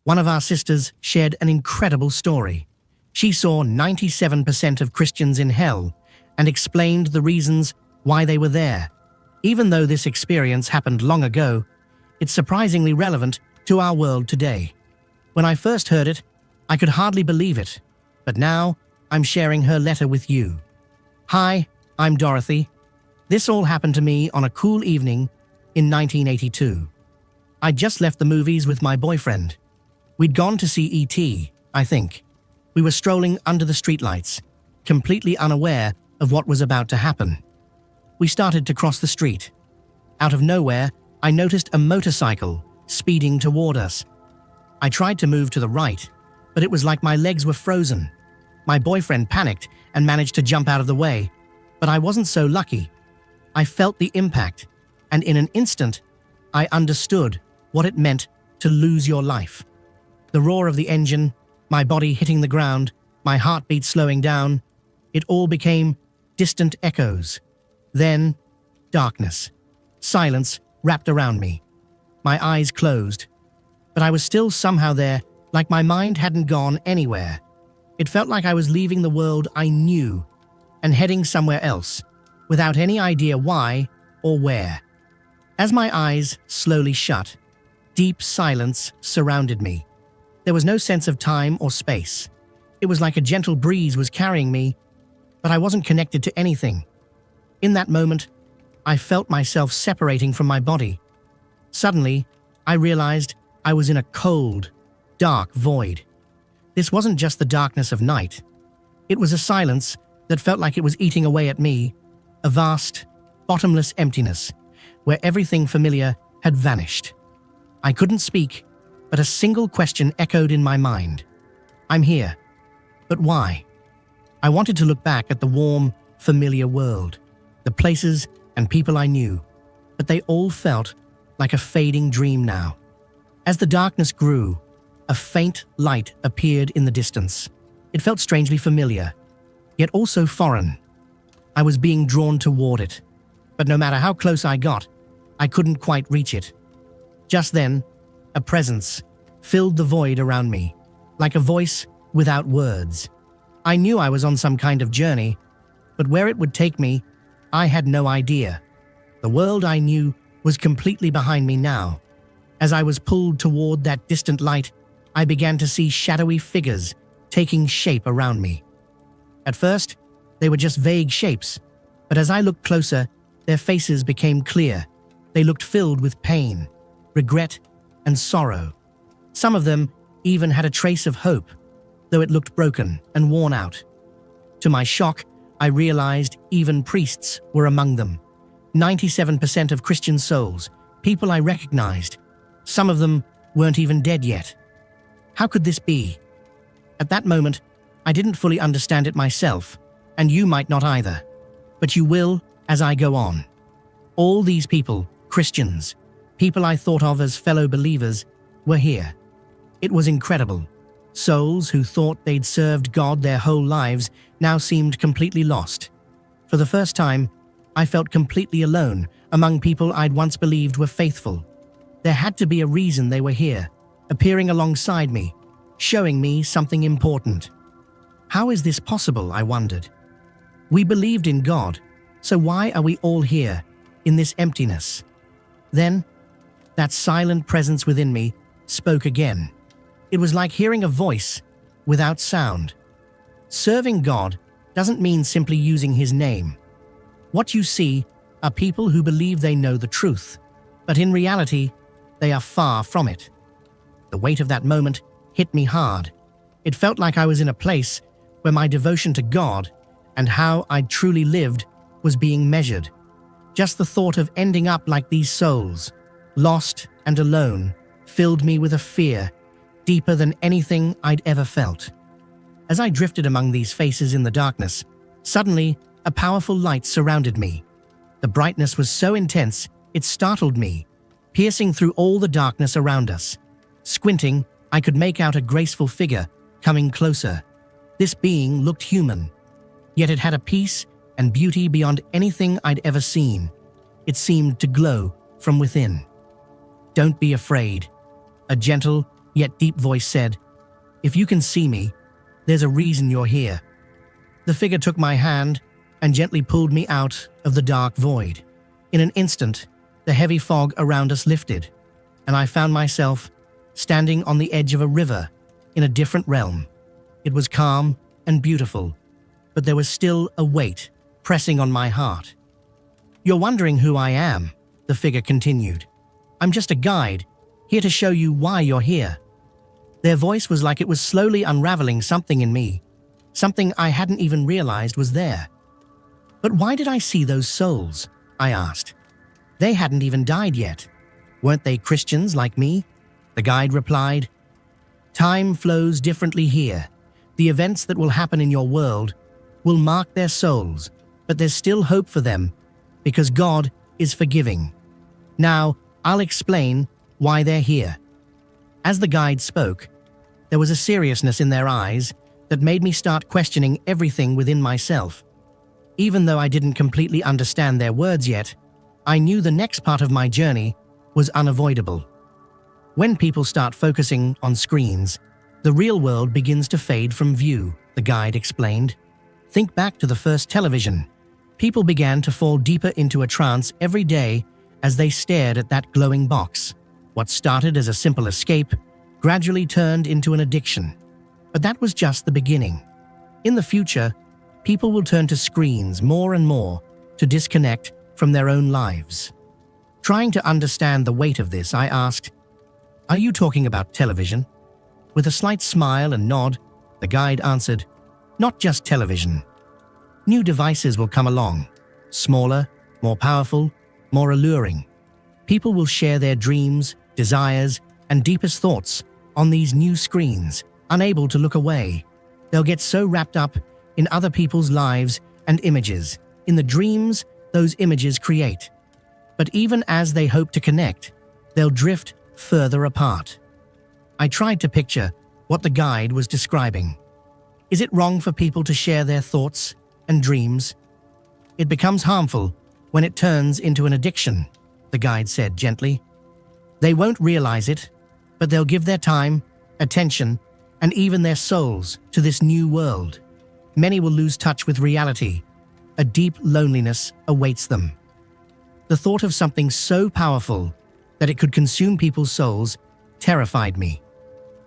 One of our sisters shared an incredible story. She saw 97% of Christians in hell and explained the reasons why they were there. Even though this experience happened long ago, it's surprisingly relevant to our world today. When I first heard it, I could hardly believe it, but now I'm sharing her letter with you. Hi, I'm Dorothy. This all happened to me on a cool evening in 1982. I'd just left the movies with my boyfriend. We'd gone to see E.T., I think. We were strolling under the streetlights, completely unaware of what was about to happen. We started to cross the street. Out of nowhere, I noticed a motorcycle speeding toward us. I tried to move to the right, but it was like my legs were frozen. My boyfriend panicked and managed to jump out of the way, but I wasn't so lucky. I felt the impact, and in an instant, I understood what it meant to lose your life. The roar of the engine, my body hitting the ground, my heartbeat slowing down, it all became distant echoes. Then, darkness. Silence wrapped around me. My eyes closed, but I was still somehow there, like my mind hadn't gone anywhere. It felt like I was leaving the world I knew and heading somewhere else, without any idea why or where. As my eyes slowly shut, deep silence surrounded me. There was no sense of time or space. It was like a gentle breeze was carrying me, but I wasn't connected to anything. In that moment, I felt myself separating from my body. Suddenly, I realized I was in a cold, dark void. This wasn't just the darkness of night. It was a silence that felt like it was eating away at me, a vast, bottomless emptiness, where everything familiar had vanished. I couldn't speak, but a single question echoed in my mind. I'm here, but why? I wanted to look back at the warm, familiar world, the places and people I knew, but they all felt like a fading dream now. As the darkness grew, a faint light appeared in the distance. It felt strangely familiar, yet also foreign. I was being drawn toward it, but no matter how close I got, I couldn't quite reach it. Just then, a presence filled the void around me, like a voice without words. I knew I was on some kind of journey, but where it would take me, I had no idea. The world I knew was completely behind me now. As I was pulled toward that distant light, I began to see shadowy figures taking shape around me. At first, they were just vague shapes, but as I looked closer, their faces became clear. They looked filled with pain, regret, and sorrow. Some of them even had a trace of hope, though it looked broken and worn out. To my shock, I realized even priests were among them. 97% of Christian souls, people I recognized. Some of them weren't even dead yet. How could this be? At that moment, I didn't fully understand it myself, and you might not either. But you will as I go on. All these people, Christians, people I thought of as fellow believers, were here. It was incredible. Souls who thought they'd served God their whole lives now seemed completely lost. For the first time, I felt completely alone among people I'd once believed were faithful. There had to be a reason they were here, appearing alongside me, showing me something important. How is this possible, I wondered. We believed in God, so why are we all here, in this emptiness? Then, that silent presence within me spoke again. It was like hearing a voice without sound. Serving God doesn't mean simply using His name. What you see are people who believe they know the truth, but in reality, they are far from it. The weight of that moment hit me hard. It felt like I was in a place where my devotion to God and how I'd truly lived was being measured. Just the thought of ending up like these souls, lost and alone, filled me with a fear deeper than anything I'd ever felt. As I drifted among these faces in the darkness, suddenly a powerful light surrounded me. The brightness was so intense, it startled me, piercing through all the darkness around us. Squinting, I could make out a graceful figure coming closer. This being looked human, yet it had a peace and beauty beyond anything I'd ever seen. It seemed to glow from within. "Don't be afraid," a gentle, yet deep voice said, "If you can see me, there's a reason you're here." The figure took my hand and gently pulled me out of the dark void. In an instant, the heavy fog around us lifted, and I found myself standing on the edge of a river in a different realm. It was calm and beautiful, but there was still a weight pressing on my heart. "You're wondering who I am," the figure continued. "I'm just a guide, here to show you why you're here." Their voice was like it was slowly unraveling something in me, something I hadn't even realized was there. "But why did I see those souls?" I asked. "They hadn't even died yet. Weren't they Christians like me?" The guide replied, "Time flows differently here. The events that will happen in your world will mark their souls, but there's still hope for them because God is forgiving. Now, I'll explain why they're here." As the guide spoke, there was a seriousness in their eyes that made me start questioning everything within myself. Even though I didn't completely understand their words yet, I knew the next part of my journey was unavoidable. When people start focusing on screens, the real world begins to fade from view, the guide explained. Think back to the first television. People began to fall deeper into a trance every day as they stared at that glowing box. What started as a simple escape gradually turned into an addiction. But that was just the beginning. In the future, people will turn to screens more and more to disconnect from their own lives. Trying to understand the weight of this, I asked, "Are you talking about television?" With a slight smile and nod, the guide answered, "Not just television. New devices will come along, smaller, more powerful, more alluring. People will share their dreams, desires, and deepest thoughts on these new screens, unable to look away. They'll get so wrapped up in other people's lives and images, in the dreams those images create. But even as they hope to connect, they'll drift further apart." I tried to picture what the guide was describing. Is it wrong for people to share their thoughts and dreams? "It becomes harmful when it turns into an addiction," the guide said gently. "They won't realize it, but they'll give their time, attention, and even their souls to this new world. Many will lose touch with reality. A deep loneliness awaits them." The thought of something so powerful that it could consume people's souls terrified me.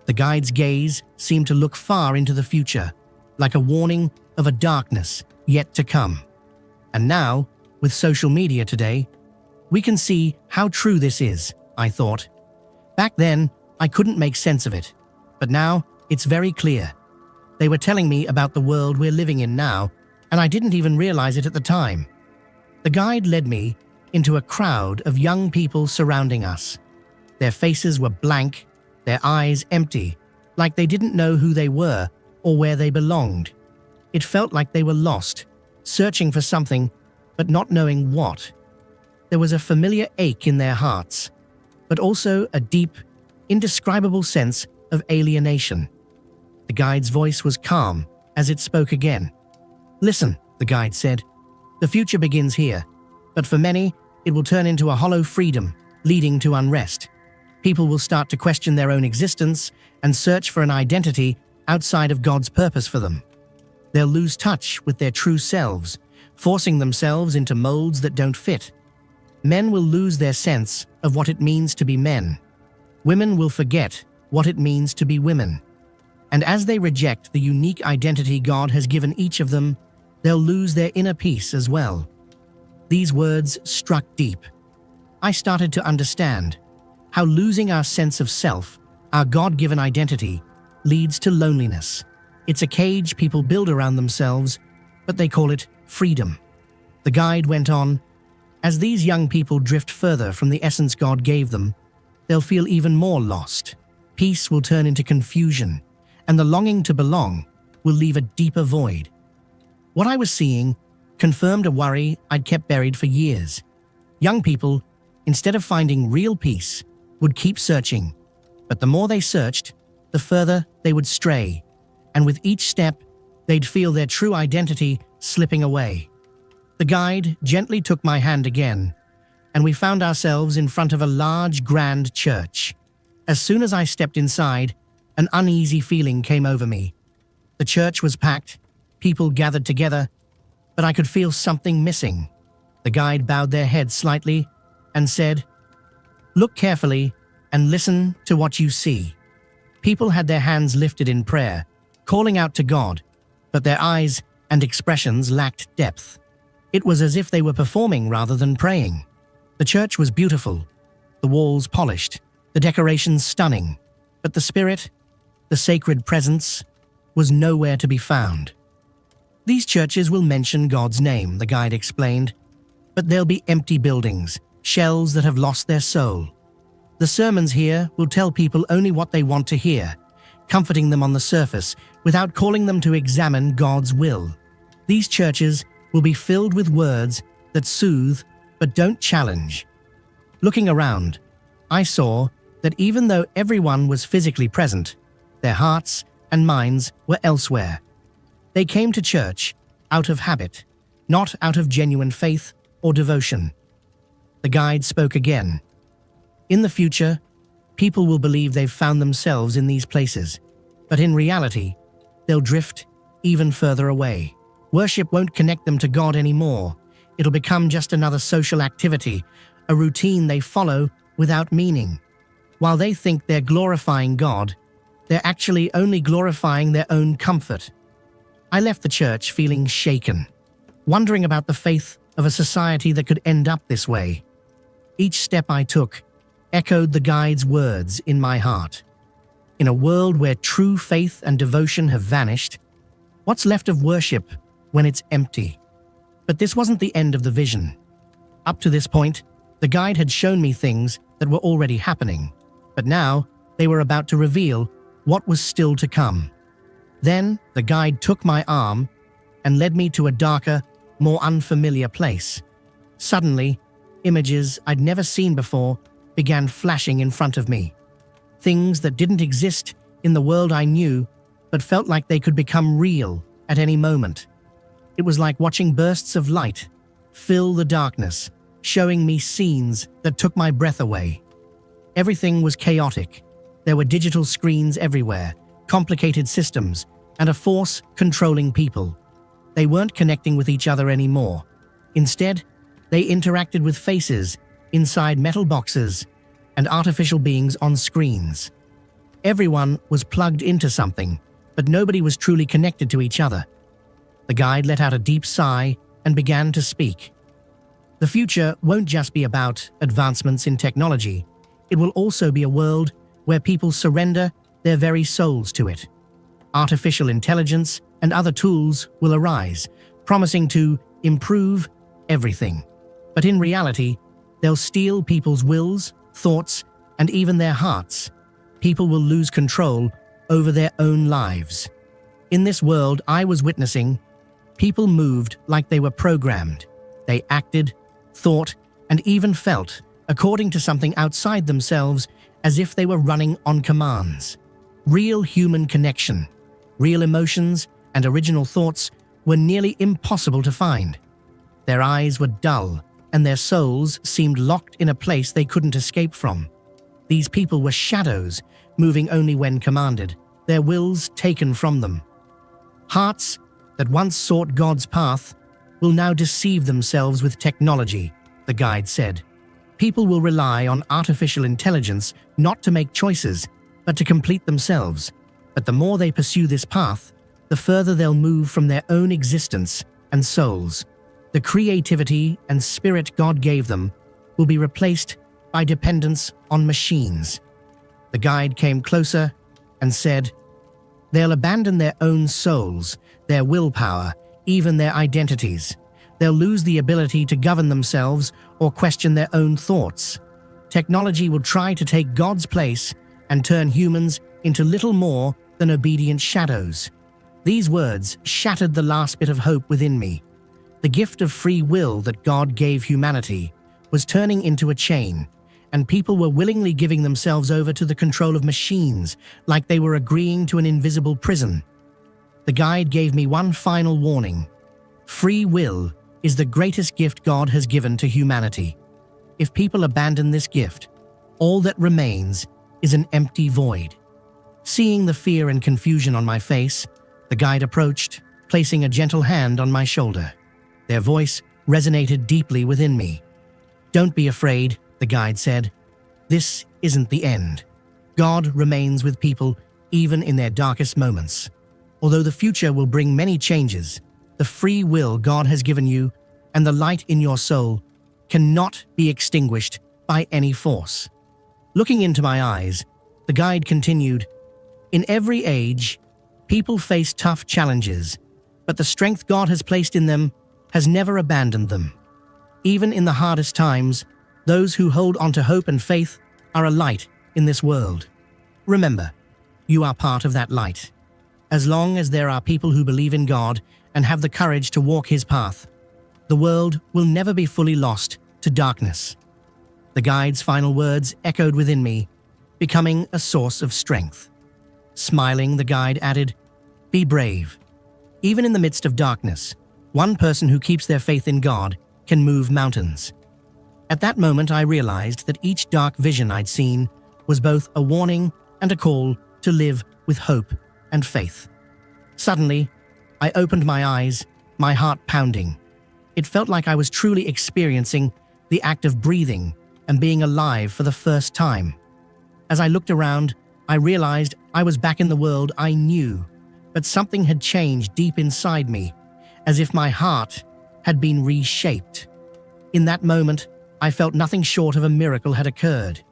The guide's gaze seemed to look far into the future, like a warning of a darkness yet to come. And now, with social media today, we can see how true this is, I thought. Back then, I couldn't make sense of it, but now it's very clear. They were telling me about the world we're living in now, and I didn't even realize it at the time. The guide led me into a crowd of young people surrounding us. Their faces were blank, their eyes empty, like they didn't know who they were or where they belonged. It felt like they were lost, searching for something, but not knowing what. There was a familiar ache in their hearts, but also a deep, indescribable sense of alienation. The guide's voice was calm as it spoke again. "Listen," the guide said, "the future begins here, but for many, it will turn into a hollow freedom, leading to unrest. People will start to question their own existence and search for an identity outside of God's purpose for them. They'll lose touch with their true selves, forcing themselves into molds that don't fit. Men will lose their sense of what it means to be men. Women will forget what it means to be women. And as they reject the unique identity God has given each of them, they'll lose their inner peace as well." These words struck deep. I started to understand how losing our sense of self, our God-given identity, leads to loneliness. It's a cage people build around themselves, but they call it freedom. The guide went on, "As these young people drift further from the essence God gave them, they'll feel even more lost. Peace will turn into confusion, and the longing to belong will leave a deeper void." What I was seeing confirmed a worry I'd kept buried for years. Young people, instead of finding real peace, would keep searching, but the more they searched, the further they would stray, and with each step, they'd feel their true identity slipping away. The guide gently took my hand again, and we found ourselves in front of a large, grand church. As soon as I stepped inside, an uneasy feeling came over me. The church was packed, people gathered together, but I could feel something missing. The guide bowed their heads slightly and said, "Look carefully and listen to what you see." People had their hands lifted in prayer, calling out to God, but their eyes and expressions lacked depth. It was as if they were performing rather than praying. The church was beautiful, the walls polished, the decorations stunning, but the spirit, the sacred presence, was nowhere to be found. "These churches will mention God's name," the guide explained, "but they'll be empty buildings, shells that have lost their soul. The sermons here will tell people only what they want to hear, comforting them on the surface without calling them to examine God's will. These churches will be filled with words that soothe but don't challenge." Looking around, I saw that even though everyone was physically present, their hearts and minds were elsewhere. They came to church out of habit, not out of genuine faith or devotion. The guide spoke again. "In the future, people will believe they've found themselves in these places, but in reality, they'll drift even further away. Worship won't connect them to God anymore. It'll become just another social activity, a routine they follow without meaning. While they think they're glorifying God, they're actually only glorifying their own comfort." I left the church feeling shaken, wondering about the faith of a society that could end up this way. Each step I took echoed the guide's words in my heart. In a world where true faith and devotion have vanished, what's left of worship when it's empty? But this wasn't the end of the vision. Up to this point, the guide had shown me things that were already happening, but now they were about to reveal what was still to come. Then the guide took my arm and led me to a darker, more unfamiliar place. Suddenly, images I'd never seen before began flashing in front of me. Things that didn't exist in the world I knew, but felt like they could become real at any moment. It was like watching bursts of light fill the darkness, showing me scenes that took my breath away. Everything was chaotic. There were digital screens everywhere, complicated systems, and a force controlling people. They weren't connecting with each other anymore. Instead, they interacted with faces inside metal boxes and artificial beings on screens. Everyone was plugged into something, but nobody was truly connected to each other. The guide let out a deep sigh and began to speak. "The future won't just be about advancements in technology. It will also be a world where people surrender their very souls to it. Artificial intelligence and other tools will arise, promising to improve everything. But in reality, they'll steal people's wills, thoughts, and even their hearts. People will lose control over their own lives. In this world I was witnessing, people moved like they were programmed. They acted, thought, and even felt according to something outside themselves, as if they were running on commands. Real human connection, real emotions, and original thoughts were nearly impossible to find. Their eyes were dull, and their souls seemed locked in a place they couldn't escape from. These people were shadows, moving only when commanded, their wills taken from them. Hearts that once sought God's path will now deceive themselves with technology, the guide said. People will rely on artificial intelligence not to make choices, but to complete themselves. But the more they pursue this path, the further they'll move from their own existence and souls. The creativity and spirit God gave them will be replaced by dependence on machines. The guide came closer and said, "They'll abandon their own souls, their willpower, even their identities. They'll lose the ability to govern themselves or question their own thoughts. Technology will try to take God's place and turn humans into little more than obedient shadows." These words shattered the last bit of hope within me. The gift of free will that God gave humanity was turning into a chain, and people were willingly giving themselves over to the control of machines, like they were agreeing to an invisible prison. The guide gave me one final warning. Free will is the greatest gift God has given to humanity. If people abandon this gift, all that remains is an empty void. Seeing the fear and confusion on my face, the guide approached, placing a gentle hand on my shoulder. Their voice resonated deeply within me. "Don't be afraid," the guide said. "This isn't the end. God remains with people even in their darkest moments. Although the future will bring many changes, the free will God has given you and the light in your soul cannot be extinguished by any force." Looking into my eyes, the guide continued, "In every age, people face tough challenges, but the strength God has placed in them has never abandoned them. Even in the hardest times, those who hold onto hope and faith are a light in this world. Remember, you are part of that light. As long as there are people who believe in God and have the courage to walk His path, the world will never be fully lost to darkness." The guide's final words echoed within me, becoming a source of strength. Smiling, the guide added, "Be brave. Even in the midst of darkness, one person who keeps their faith in God can move mountains." At that moment, I realized that each dark vision I'd seen was both a warning and a call to live with hope and faith. Suddenly, I opened my eyes, my heart pounding. It felt like I was truly experiencing the act of breathing and being alive for the first time. As I looked around, I realized I was back in the world I knew, but something had changed deep inside me, as if my heart had been reshaped. In that moment, I felt nothing short of a miracle had occurred.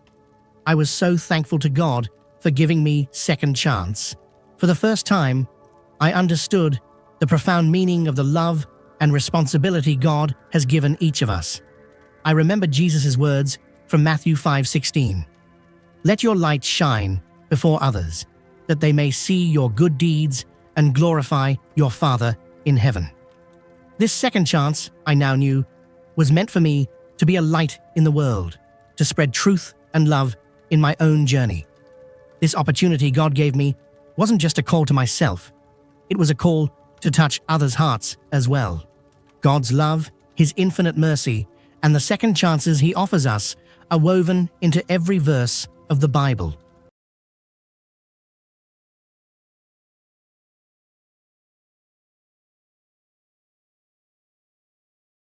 I was so thankful to God for giving me second chance. For the first time, I understood the profound meaning of the love and responsibility God has given each of us. I remembered Jesus' words from Matthew 5:16. "Let your light shine before others, that they may see your good deeds and glorify your Father in heaven." This second chance, I now knew, was meant for me to be a light in the world, to spread truth and love in my own journey. This opportunity God gave me wasn't just a call to myself, it was a call to touch others' hearts as well. God's love, His infinite mercy, and the second chances He offers us are woven into every verse of the Bible.